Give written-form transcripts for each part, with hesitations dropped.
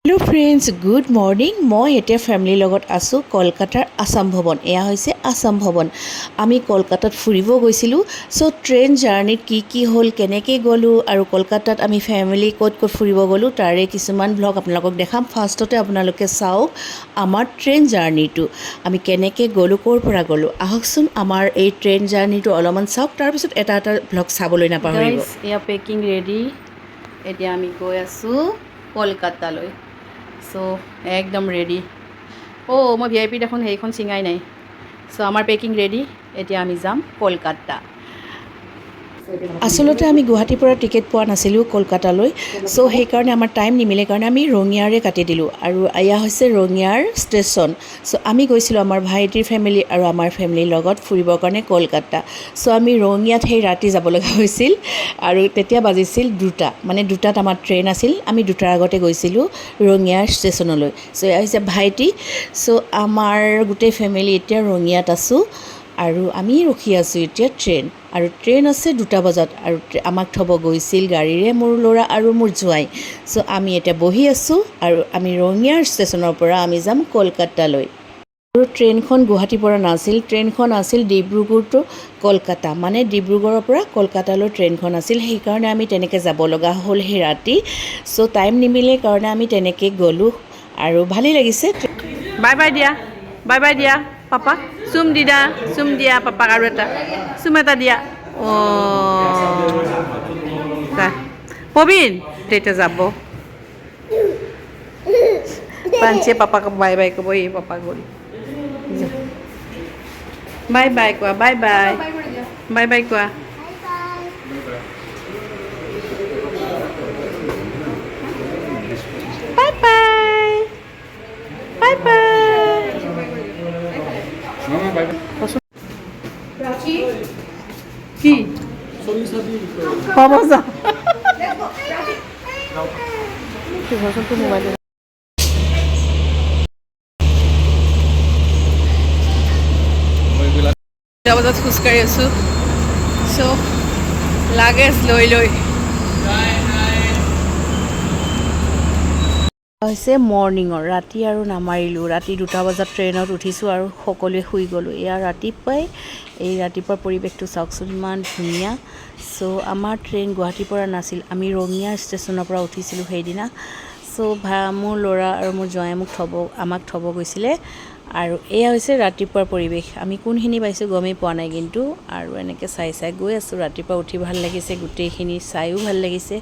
Hello' friends, good morning. মই এতিয়া ফেমিলিৰ লগত আছোঁ কলকাতাৰ আসাম ভৱন। এয়া হৈছে আসাম ভৱন। আমি কলকাতাত ফুৰিব গৈছিলোঁ। চ' ট্ৰেইন জাৰ্ণিত কি হ'ল, কেনেকৈ গ'লোঁ আৰু কলকাতাত আমি ফেমিলি ক'ত ফুৰিব গ'লোঁ তাৰে কিছুমান ভ্লগ আপোনালোকক দেখাম। ফাৰ্ষ্টতে আপোনালোকে চাওক আমাৰ ট্ৰেইন জাৰ্ণিটো, আমি কেনেকৈ গ'লোঁ, ক'ৰ পৰা গ'লোঁ। আহকচোন আমাৰ এই ট্ৰেইন জাৰ্ণিটো অলপমান চাওক, তাৰপিছত এটা ভ্লগ চাবলৈ নাপাহৰিব। এয়া পেকিং ৰেডি। এতিয়া আমি গৈ আছোঁ কলকাতালৈ। চ' একদম ৰেডি। মই ভি আই পি দেখোন সেইখন চিঙাই নাই। চ' আমাৰ পেকিং ৰেডি। এতিয়া আমি যাম কলকাতা। আচলতে আমি গুৱাহাটীৰ পৰা টিকেট পোৱা নাছিলোঁ কলকাতালৈ। চ' সেইকাৰণে আমাৰ টাইম নিমিলে কাৰণে আমি ৰঙিয়াৰে কাটি দিলোঁ। আৰু এয়া হৈছে ৰঙিয়াৰ ষ্টেচন। চ' আমি গৈছিলোঁ আমাৰ ভাইটিৰ ফেমিলি আৰু আমাৰ ফেমিলিৰ লগত ফুৰিবৰ কাৰণে কলকাতা। চ' আমি ৰঙিয়াত সেই ৰাতি যাব লগা হৈছিল আৰু তেতিয়া বাজিছিল 2টা, মানে 2টাত আমাৰ ট্ৰেইন আছিল। আমি 2টাৰ আগতে গৈছিলোঁ ৰঙিয়াৰ ষ্টেচনলৈ। চ' এয়া হৈছে ভাইটি। চ' আমাৰ গোটেই ফেমিলি এতিয়া ৰঙিয়াত আছোঁ আৰু আমি ৰখি আছোঁ এতিয়া ট্ৰেইন। আৰু ট্ৰেইন আছে 2টা বজাত আৰু আমাক থ'ব গৈছিল গাড়ীৰে মোৰ ল'ৰা আৰু মোৰ জোঁৱাই। চ' আমি এতিয়া বহি আছোঁ আৰু আমি ৰঙিয়াৰ ষ্টেচনৰ পৰা আমি যাম কলকাতালৈ। আৰু ট্ৰেইনখন গুৱাহাটীৰ পৰা নাছিল, ট্ৰেইনখন আছিল ডিব্ৰুগড় টু কলকাতা, মানে ডিব্ৰুগড়ৰ পৰা কলকাতালৈ ট্ৰেইনখন আছিল। সেইকাৰণে আমি তেনেকৈ যাব লগা হ'ল সেই ৰাতি। চ' টাইম নিমিলে কাৰণে আমি তেনেকৈ গ'লোঁ আৰু ভালেই লাগিছে। বাই বাই দিয়া, বাই বাই দিয়া পাপাক। চুম দিয়া পাপাক, আৰু এটা চুম এটা দিয়া। প্ৰবীণ তেতিয়া যাব। পাঞ্চিয়ে পাপাক বাই বাই ক'ব। এই পাপা গ'ল। বাই বাই কোৱা, বাই বাই, বাই বাই কোৱা। Bye bye, bye bye. কি হ'ব যা মোবাইল বজাত খোজকাঢ়ি আছোঁ। চ' লাগেজ লৈ হৈছে মৰ্ণিঙৰ। ৰাতি আৰু নামাৰিলোঁ। ৰাতি 2টা বজাত ট্ৰেইনত উঠিছোঁ আৰু সকলোৱে শুই গ'লোঁ। এয়া ৰাতিপুৱাই, এই ৰাতিপুৱাৰ পৰিৱেশটো চাওকচোন, ইমান ধুনীয়া। চ' আমাৰ ট্ৰেইন গুৱাহাটীৰ পৰা নাছিল, আমি ৰঙিয়া ষ্টেচনৰ পৰা উঠিছিলোঁ সেইদিনা। চ' মোৰ ল'ৰা আৰু মোৰ জোঁৱাই আমাক থ'ব গৈছিলে। আৰু এয়া হৈছে ৰাতিপুৱাৰ পৰিৱেশ। আমি কোনখিনি পাইছোঁ গমেই পোৱা নাই কিন্তু, আৰু এনেকৈ চাই গৈ আছোঁ। ৰাতিপুৱা উঠি ভাল লাগিছে, গোটেইখিনি চায়ো ভাল লাগিছে।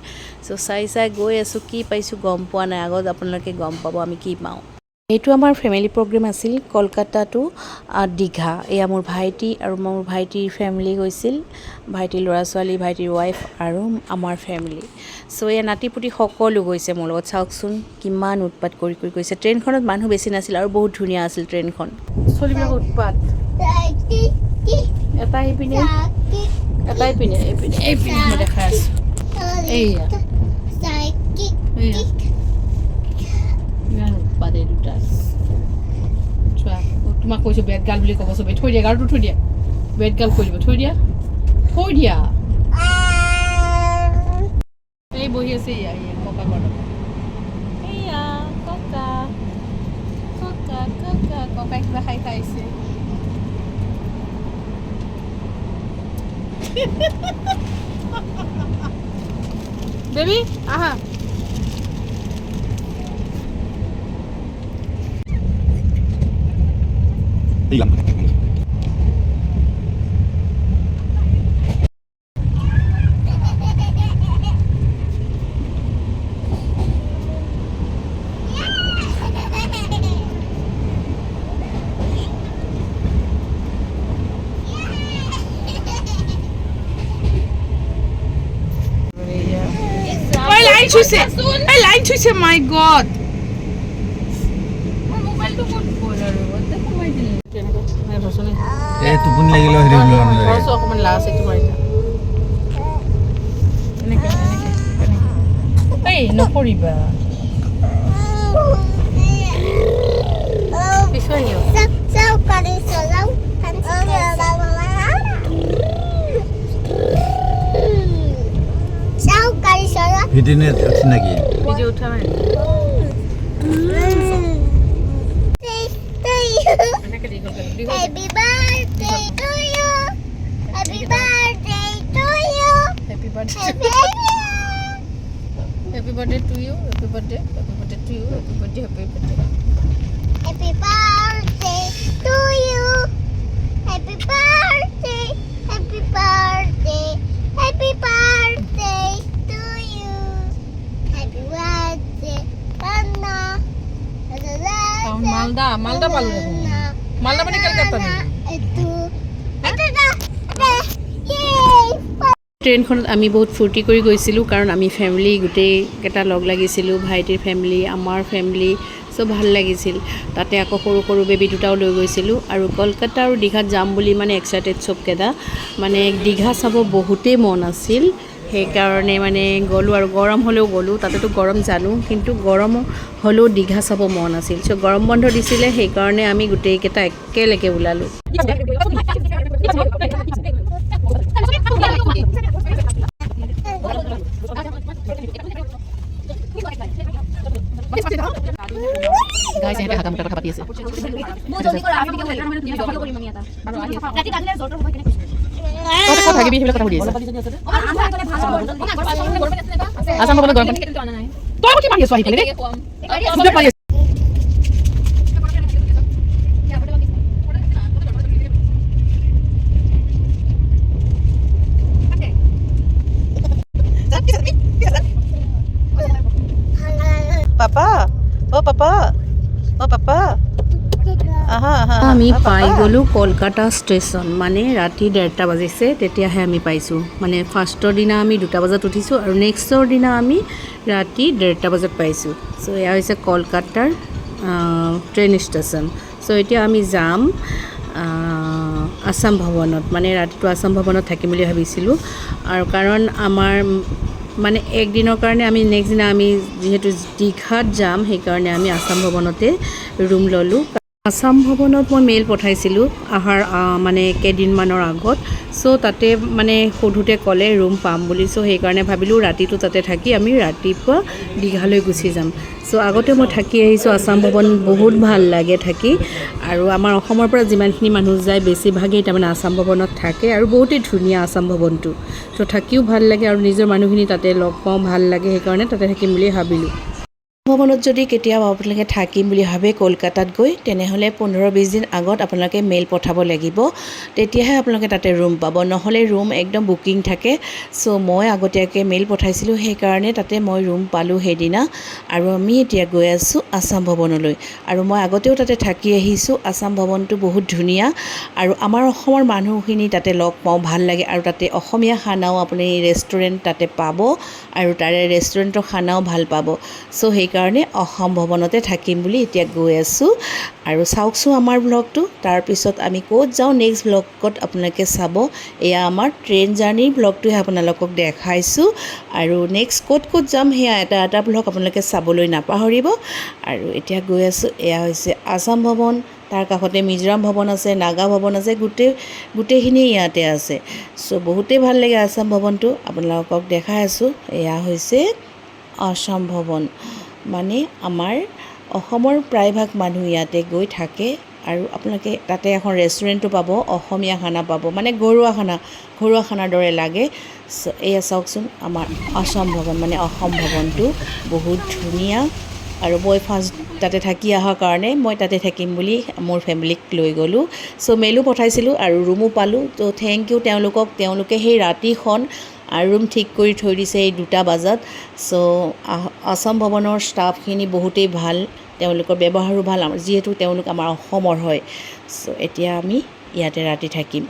চ' চাই গৈ আছোঁ। কি পাইছোঁ গম পোৱা নাই, আগত আপোনালোকে গম পাব আমি কি পাওঁ। এইটো আমাৰ ফেমিলি প্ৰগ্ৰেম আছিল কলকাতা টু দীঘা। এয়া মোৰ ভাইটি আৰু মোৰ ভাইটিৰ ফেমিলি গৈছিল, ভাইটিৰ ল'ৰা ছোৱালী, ভাইটিৰ ৱাইফ আৰু আমাৰ ফেমিলি। চ' এয়া নাতিপুতি সকলো গৈছে মোৰ লগত। চাওকচোন কিমান উৎপাত কৰি গৈছে। ট্ৰেইনখনত মানুহ বেছি নাছিল আৰু বহুত ধুনীয়া আছিল ট্ৰেইনখন। চলিবিলাক উৎপাত, এটা এইপিনে মই দেখাই আছোঁ। এইয়া ইমান উৎপাত এই দুটা। চোৱা, তোমাক কৈছোঁ বেট গাল বুলি ক'ব চবে। থৈ দিয়া গালটো, থৈ দিয়া। বেট গাল কৈ দিব, থৈ দিয়া। এই বহি আছে ককা ঘৰত। এইয়া ককাই কিবা খাই আহিছে। বেবি আহা। লাইন ছুইছে, মাই গড। টোপনি লাগিলে অকণমান লাষ্ট এইটো মাৰি এই নকৰিবা। ভিডিঅ' উঠি নাকি? ভিডিঅ' উঠা নাই। birthday to you. Happy birthday, happy birthday. Happy birthday to you. Happy birthday. Happy birthday. Happy birthday to you. Happy birthday, Anna. Malda, Malda palu na. Malda mane Kolkata ni. Itu. Itu dah. Yay! ট্ৰেইনখনত আমি বহুত ফূৰ্তি কৰি গৈছিলোঁ কাৰণ আমি family গোটেইকেইটা লগ লাগিছিলোঁ, ভাইটিৰ ফেমিলি, আমাৰ ফেমিলি, চব ভাল লাগিছিল। তাতে আকৌ সৰু সৰু বেবী দুটাও লৈ গৈছিলোঁ আৰু কলকাতা আৰু দীঘাত যাম বুলি মানে এক্সাইটেড চবকেইটা, মানে দীঘা চাব বহুতেই মন আছিল। সেইকাৰণে মানে গ'লোঁ আৰু গৰম হ'লেও গ'লোঁ, তাতেতো গৰম জানো, কিন্তু গৰম হ'লেও দীঘা চাব মন আছিল। চ' গৰম বন্ধ দিছিলে, সেইকাৰণে আমি গোটেইকেইটা একেলগে ওলালোঁ। Guys, saya hakam কথা পাতি আছে। তই ক'ত থাকিবি সেইবিলাক কথা সুধি আছে। আসাম ভৱনত গৰম পানী। তই আকৌ কি পানী আছো আহি পেলাই দেই। Papa, oh papa, oh papa. আমি পাই গ'লোঁ কলকাতা ষ্টেচন, মানে ৰাতি 1:30 বাজিছে, তেতিয়াহে আমি পাইছোঁ। মানে ফাৰ্ষ্টৰ দিনা আমি 2টা বজাত উঠিছোঁ আৰু নেক্সটৰ দিনা আমি ৰাতি 1:30 বজাত পাইছোঁ। চ' এয়া হৈছে কলকাতাৰ ট্ৰেইন ষ্টেচন। চ' এতিয়া আমি যাম আসাম ভৱনত, মানে ৰাতিটো আসাম ভৱনত থাকিম বুলি ভাবিছিলোঁ। আৰু কাৰণ আমাৰ মানে একদিনৰ কাৰণে আমি নেক্সট দিনা আমি যিহেতু দীঘাত যাম, সেইকাৰণে আমি আসাম ভৱনতে ৰুম ল'লোঁ। আসাম ভৱনত মই মেইল পঠাইছিলোঁ অহাৰ মানে কেইদিনমানৰ আগত। চ' তাতে মানে সোধোতে ক'লে ৰুম পাম বুলি। চ' সেইকাৰণে ভাবিলোঁ ৰাতিটো তাতে থাকি আমি ৰাতিপুৱা দীঘালৈ গুচি যাম। চ' আগতে মই থাকি আহিছোঁ আসাম ভৱন, বহুত ভাল লাগে থাকি। আৰু আমাৰ অসমৰ পৰা যিমানখিনি মানুহ যায় বেছিভাগেই তাৰমানে আসাম ভৱনত থাকে আৰু বহুতেই ধুনীয়া আসাম ভৱনটো। ত' থাকিও ভাল লাগে আৰু নিজৰ মানুহখিনি তাতে লগ পাওঁ, ভাল লাগে, সেইকাৰণে তাতে থাকিম বুলি ভাবিলোঁ। ভৱনত যদি কেতিয়াবা আপোনালোকে থাকিম বুলি ভাবে কলকাতাত গৈ, তেনেহ'লে 15-20 দিন আগত আপোনালোকে মেইল পঠাব লাগিব, তেতিয়াহে আপোনালোকে তাতে ৰুম পাব, নহ'লে ৰুম একদম বুকিং থাকে। চ' মই আগতীয়াকৈ মেইল পঠাইছিলোঁ, সেইকাৰণে তাতে মই ৰুম পালোঁ সেইদিনা। আৰু আমি এতিয়া গৈ আছোঁ আসাম ভৱনলৈ। আৰু মই আগতেও তাতে থাকি আহিছোঁ। আসাম ভৱনটো বহুত ধুনীয়া আৰু আমাৰ অসমৰ মানুহখিনি তাতে লগ পাওঁ, ভাল লাগে। আৰু তাতে অসমীয়া খানাও আপুনি ৰেষ্টুৰেণ্ট তাতে পাব আৰু তাৰে ৰেষ্টুৰেণ্টৰ খানাও ভাল পাব। চ' সেইকাৰণে অসম ভৱনতে থাকিম বুলি এতিয়া গৈ আছোঁ। আৰু চাওকচোন আমাৰ ব্লগটো, তাৰপিছত আমি ক'ত যাওঁ নেক্সট ব্লগত আপোনালোকে চাব। এয়া আমাৰ ট্ৰেইন জাৰ্ণিৰ ব্লগটোহে আপোনালোকক দেখাইছোঁ। আৰু নেক্সট ক'ত ক'ত যাম সেয়া এটা ব্লগ আপোনালোকে চাবলৈ নাপাহৰিব। আৰু এতিয়া গৈ আছোঁ, এয়া হৈছে আসাম ভৱন, তাৰ কাষতে মিজোৰাম ভৱন আছে, নাগা ভৱন আছে, গোটেইখিনি ইয়াতে আছে। চ' বহুতেই ভাল লাগে আসাম ভৱনটো, আপোনালোকক দেখাই আছোঁ। এয়া হৈছে আসাম ভৱন, মানে আমাৰ অসমৰ প্ৰায়ভাগ মানুহ ইয়াতে গৈ থাকে। আৰু আপোনালোকে তাতে এখন ৰেষ্টুৰেণ্টো পাব, অসমীয়া খানা পাব, মানে ঘৰুৱা খানাৰ দৰে লাগে। এয়া চাওকচোন আমাৰ আসাম ভৱন, মানে অসম ভৱনটো বহুত ধুনীয়া। আৰু মই ফাৰ্ষ্ট তাতে থাকি অহাৰ কাৰণে মই তাতে থাকিম বুলি মোৰ ফেমিলিক লৈ গ'লোঁ। চ' মেইলো পঠাইছিলোঁ আৰু ৰুমো পালোঁ। ত' থেংক ইউ তেওঁলোকক, তেওঁলোকে সেই ৰাতিখন আৰু ৰুম ঠিক কৰি থৈ দিছে এই 2টা বজাত। চ' আসাম ভৱনৰ ষ্টাফখিনি বহুতেই ভাল, তেওঁলোকৰ ব্যৱহাৰো ভাল, যিহেতু তেওঁলোক আমাৰ অসমৰ হয়। চ' এতিয়া আমি ইয়াতে ৰাতি থাকিম।